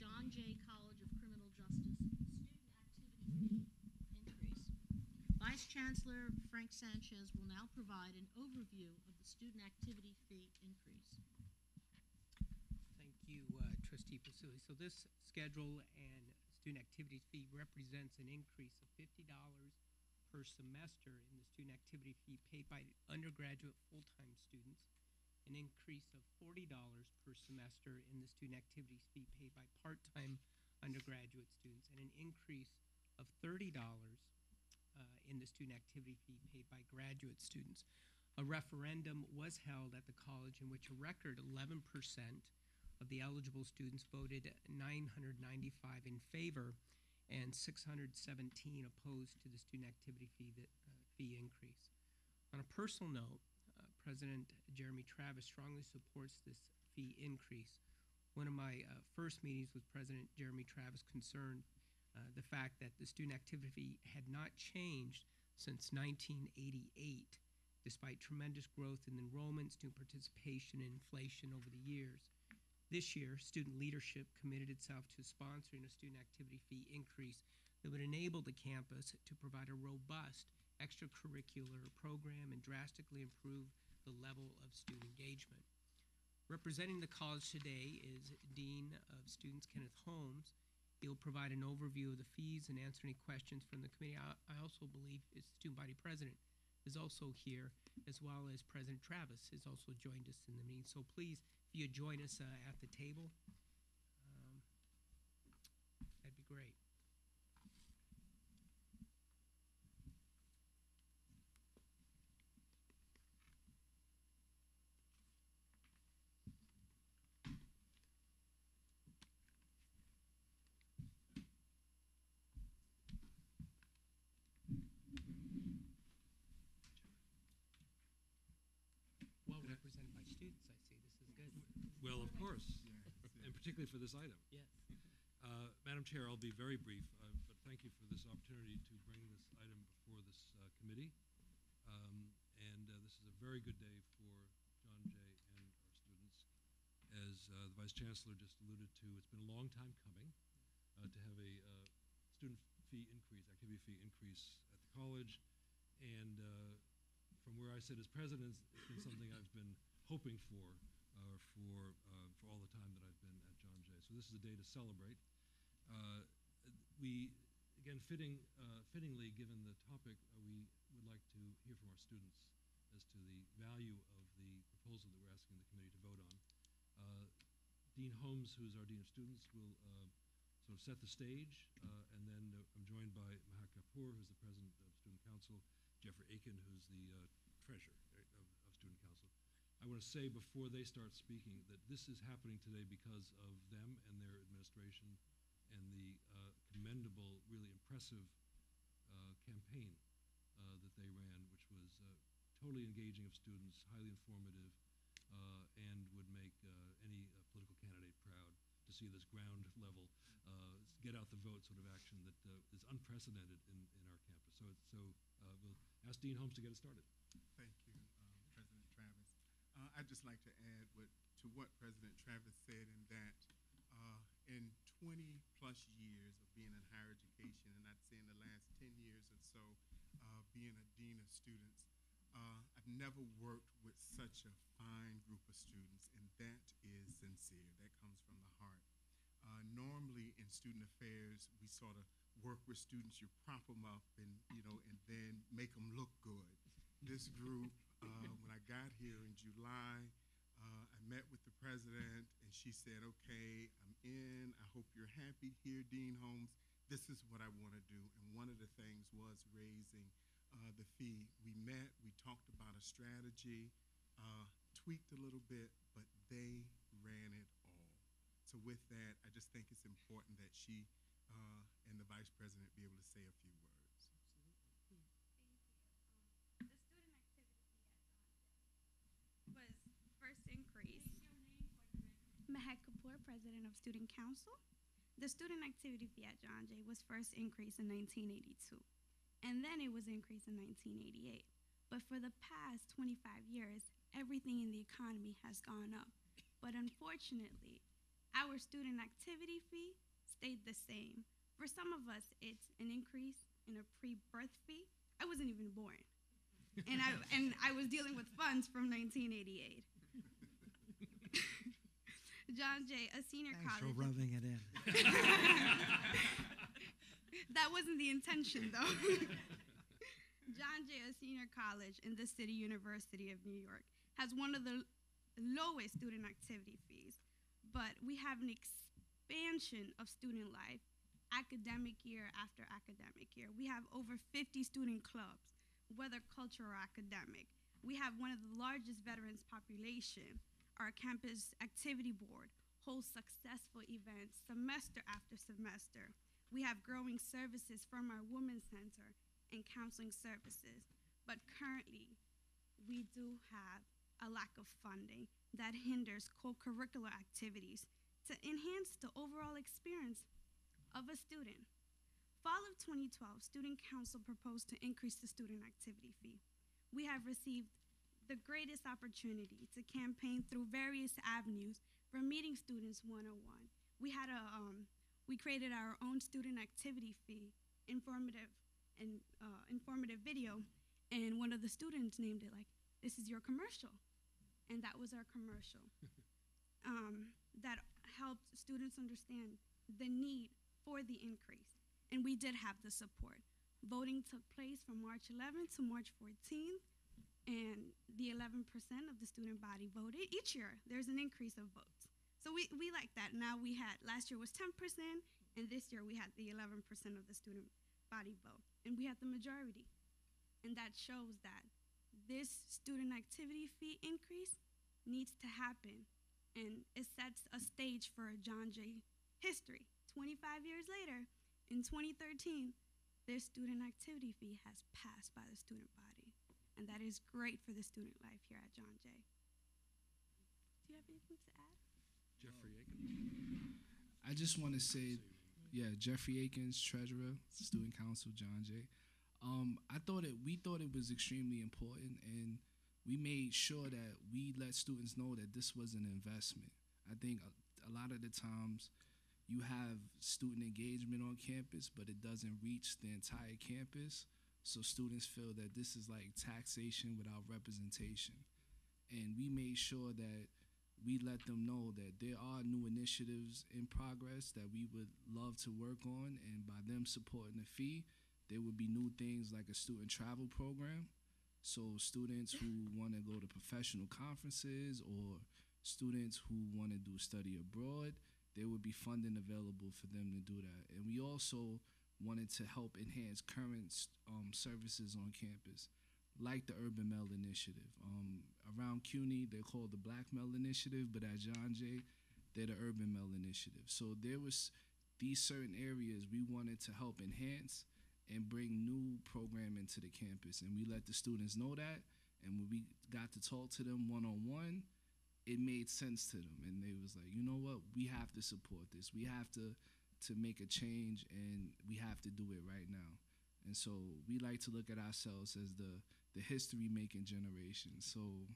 John Jay College of Criminal Justice student activity fee increase. Vice Chancellor Frank Sanchez will now provide an overview of the student activity fee increase. Thank you, Trustee Basili. So this schedule and student activity fee represents an increase of $50 per semester in the student activity fee paid by undergraduate full-time students, an increase of $40 per semester in the student activity fee paid by part-time undergraduate students, and an increase of $30 in the student activity fee paid by graduate students. A referendum was held at the college in which a record 11% of the eligible students voted 995 in favor and 617 opposed to the student activity fee increase. On a personal note, President Jeremy Travis strongly supports this fee increase. One of my first meetings with President Jeremy Travis concerned the fact that the student activity fee had not changed since 1988, despite tremendous growth in enrollment, student participation, and inflation over the years. This year, student leadership committed itself to sponsoring a student activity fee increase that would enable the campus to provide a robust extracurricular program and drastically improve the level of student engagement. Representing the college today is Dean of Students Kenneth Holmes. He'll provide an overview of the fees and answer any questions from the committee. I also believe his student body president is also here, as well as President Travis has also joined us in the meeting. So please, if you join us at the table, that'd be great. Well represented by students, I see. This is good. Well, of course, and particularly for this item. Yes. Madam Chair, I'll be very brief, but thank you for this opportunity to bring this item before this committee. This is a very good day for John Jay and our students. As the Vice Chancellor just alluded to, it's been a long time coming to have a student fee increase, activity fee increase at the college. And from where I sit as president, it's been something I've been hoping for all the time that I've been at John Jay. So this is a day to celebrate. We, again, fittingly, given the topic, we would like to hear from our students as to the value of the proposal that we're asking the committee to vote on. Dean Holmes, who's our Dean of Students, will sort of set the stage, and then I'm joined by Mahak Kapoor, who's the President of Student Council, Jeffrey Aiken, who's the Treasurer of Student Council. I want to say before they start speaking that this is happening today because of them and their administration and the commendable, really impressive campaign that they ran, which was totally engaging of students, highly informative, and would make any political candidate proud to see this ground level, get out the vote sort of action that is unprecedented in our campus. So we'll ask Dean Holmes to get us started. Thank you, President Travis. I'd just like to add to what President Travis said, in that in 20 plus years of being in higher education, and I'd say in the last 10 years or so being a Dean of Students, I've never worked with such a fine group of students, and that is sincere. That comes from the heart. Normally in student affairs, we sort of work with students, you prop them up and then make them look good. This group, when I got here in July, I met with the president and she said, okay, I'm in, I hope you're happy here, Dean Holmes. This is what I want to do. And one of the things was raising the fee. We met, we talked about a strategy, tweaked a little bit, but they ran it all. So with that, I just think it's important that she and the Vice President be able to say a few words. Thank you. The student activity fee at John Jay was first increased. Mahak Kapoor, President of Student Council. The student activity fee at John Jay was first increased in 1982, and then it was increased in 1988. But for the past 25 years, everything in the economy has gone up. But unfortunately, Our student activity fee stayed the same. For some of us, it's an increase in a pre-birth fee. I wasn't even born. And I was dealing with funds from 1988. John Jay, a senior Thanks college. for rubbing it in. That wasn't the intention, though. John Jay, a senior college in the City University of New York, has one of the lowest student activity fees, but we have an expansion of student life academic year after academic year. We have over 50 student clubs, whether cultural or academic. We have one of the largest veterans population. Our campus activity board holds successful events semester after semester. We have growing services from our Women's Center and counseling services. But currently, we do have a lack of funding that hinders co-curricular activities to enhance the overall experience of a student. Fall of 2012, Student Council proposed to increase the student activity fee. We have received the greatest opportunity to campaign through various avenues for meeting students one-on-one. We created our own student activity fee, informative video, and one of the students named it like, "This is your commercial," and that was our commercial. That helped students understand the need for the increase, and we did have the support. Voting took place from March 11th to March 14th, and the 11% of the student body voted. Each year, there's an increase of votes. So we like that. Now last year was 10%, and this year we had the 11% of the student body vote, and we had the majority. And that shows that this student activity fee increase needs to happen, and it sets a stage for a John Jay history. 25 years later, in 2013, this student activity fee has passed by the student body, and that is great for the student life here at John Jay. Do you have anything to add? Jeffrey Aiken. I just want to say, Jeffrey Akins, treasurer, student council, John Jay. We thought it was extremely important, and we made sure that we let students know that this was an investment. I think a lot of the times you have student engagement on campus, but it doesn't reach the entire campus. So students feel that this is like taxation without representation. And we made sure that we let them know that there are new initiatives in progress that we would love to work on, and by them supporting the fee, there would be new things like a student travel program. So students who want to go to professional conferences or students who want to do study abroad, there would be funding available for them to do that. And we also wanted to help enhance current services on campus, like the Urban Mel Initiative. Around CUNY, they're called the Black Mel Initiative, but at John Jay, they're the Urban Mel Initiative. So there was these certain areas we wanted to help enhance and bring new programming to the campus. And we let the students know that, and when we got to talk to them one-on-one, it made sense to them. And they was like, you know what, we have to support this. We have to make a change, and we have to do it right now. And so we like to look at ourselves as the history-making generation. So,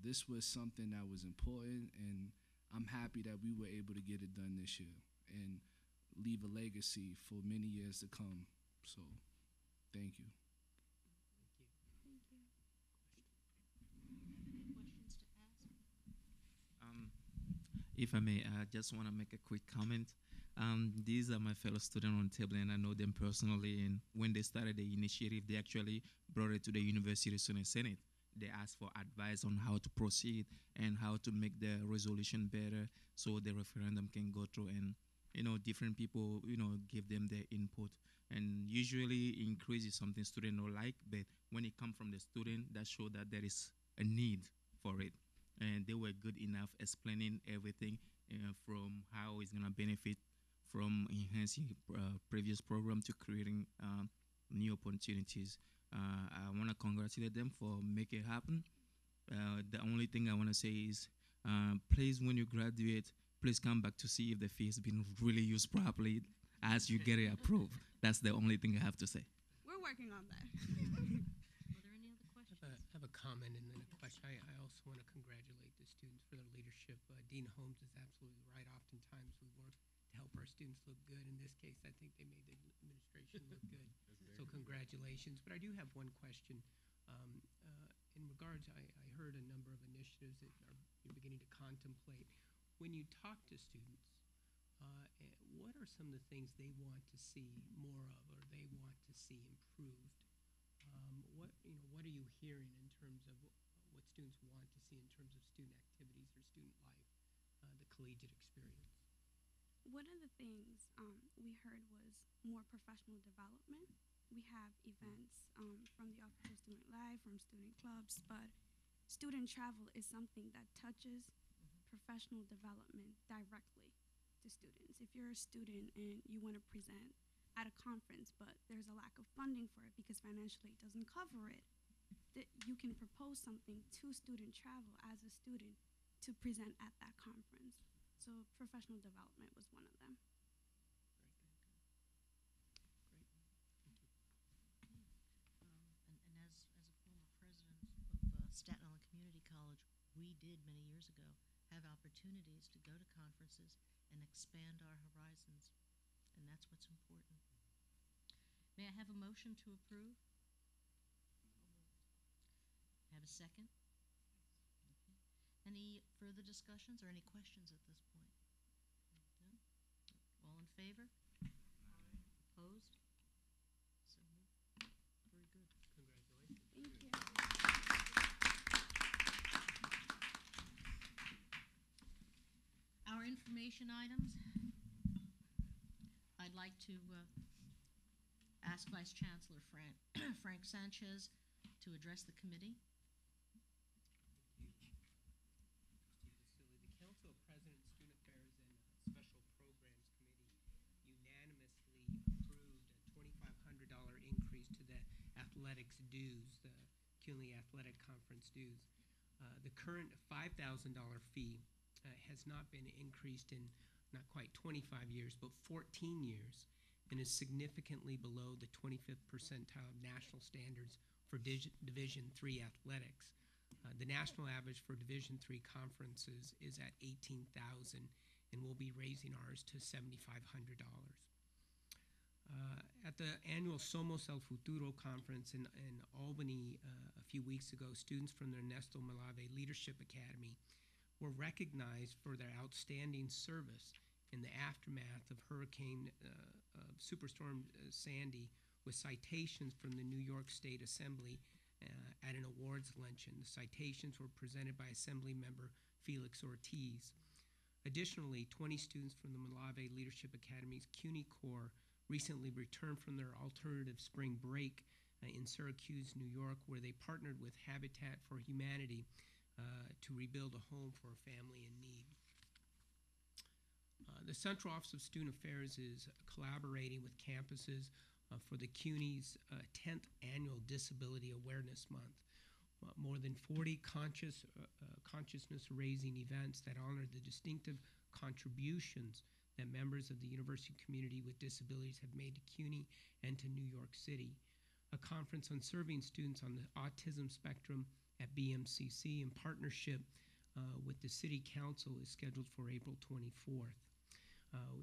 this was something that was important, and I'm happy that we were able to get it done this year and leave a legacy for many years to come. So, thank you. Thank you. Questions to ask? If I may, I just want to make a quick comment. These are my fellow students on the table, and I know them personally. And when they started the initiative, they actually brought it to the University Student Senate. They asked for advice on how to proceed and how to make the resolution better so the referendum can go through. And, different people, give them their input. And usually increase is something students don't like, but when it comes from the student, that shows that there is a need for it. And they were good enough explaining everything from how it's going to benefit from enhancing previous program to creating new opportunities. I want to congratulate them for making it happen. The only thing I want to say is, please, when you graduate, please come back to see if the fee has been really used properly as you get it approved. That's the only thing I have to say. We're working on that. Are there any other questions? I have a comment and then a question. I also want to congratulate the students for their leadership. Dean Holmes is absolutely right. students look good. In this case, I think they made the administration look good. So congratulations. But I do have one question. In regards, I heard a number of initiatives that you're beginning to contemplate. When you talk to students, what are some of the things they want to see more of, or they want to see improved? What are you hearing in terms of what students want to see in terms of student activities or student life, the collegiate experience? One of the things we heard was more professional development. We have events from the Office of Student Life, from student clubs, but student travel is something that touches professional development directly to students. If you're a student and you want to present at a conference, but there's a lack of funding for it because financially it doesn't cover it, that you can propose something to student travel as a student to present at that conference. So professional development was one of them. And as a former president of Staten Island Community College, we did many years ago have opportunities to go to conferences and expand our horizons, and that's what's important. May I have a motion to approve? Have a second? Okay. Any further discussions or any questions at this point? No? All in favor? Opposed? So moved. Very good. Congratulations. Thank you. Our information items. I'd like to ask Vice Chancellor Frank Sanchez to address the committee. Trustee Basili, the Council of Presidents, Student Affairs, and Special Programs Committee unanimously approved a $2,500 increase to the athletics dues, the CUNY Athletic Conference dues. The current $5,000 fee has not been increased in not quite 25 years, but 14 years, and is significantly below the 25th percentile of national standards for Division III athletics. The national average for Division III conferences is at $18,000, and we'll be raising ours to $7,500. At the annual Somos El Futuro conference in Albany a few weeks ago, students from the Ernesto Malave Leadership Academy were recognized for their outstanding service in the aftermath of Superstorm Sandy, with citations from the New York State Assembly at an awards luncheon. The citations were presented by Assembly Member Felix Ortiz. Additionally, 20 students from the Malave Leadership Academy's CUNY Corps recently returned from their alternative spring break in Syracuse, New York, where they partnered with Habitat for Humanity to rebuild a home for a family in need. The Central Office of Student Affairs is collaborating with campuses for the CUNY's 10th Annual Disability Awareness Month. More than 40 consciousness-raising events that honor the distinctive contributions that members of the university community with disabilities have made to CUNY and to New York City. A conference on serving students on the autism spectrum at BMCC in partnership with the City Council is scheduled for April 24th.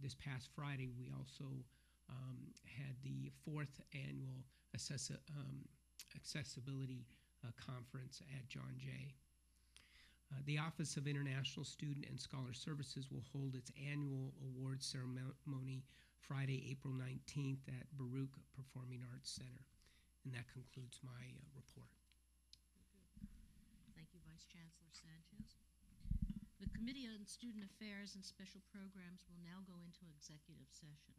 This past Friday, we also had the 4th Annual Accessibility Conference at John Jay. The Office of International Student and Scholar Services will hold its annual awards ceremony Friday, April 19th at Baruch Performing Arts Center. And that concludes my report. Thank you, Vice Chancellor Sanchez. The Committee on Student Affairs and Special Programs will now go into executive session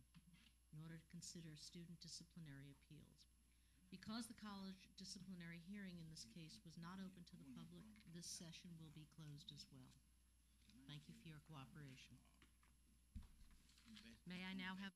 in order to consider student disciplinary appeals. Because the college disciplinary hearing in this case was not open to the public, this session will be closed as well. Thank you for your cooperation. May I now have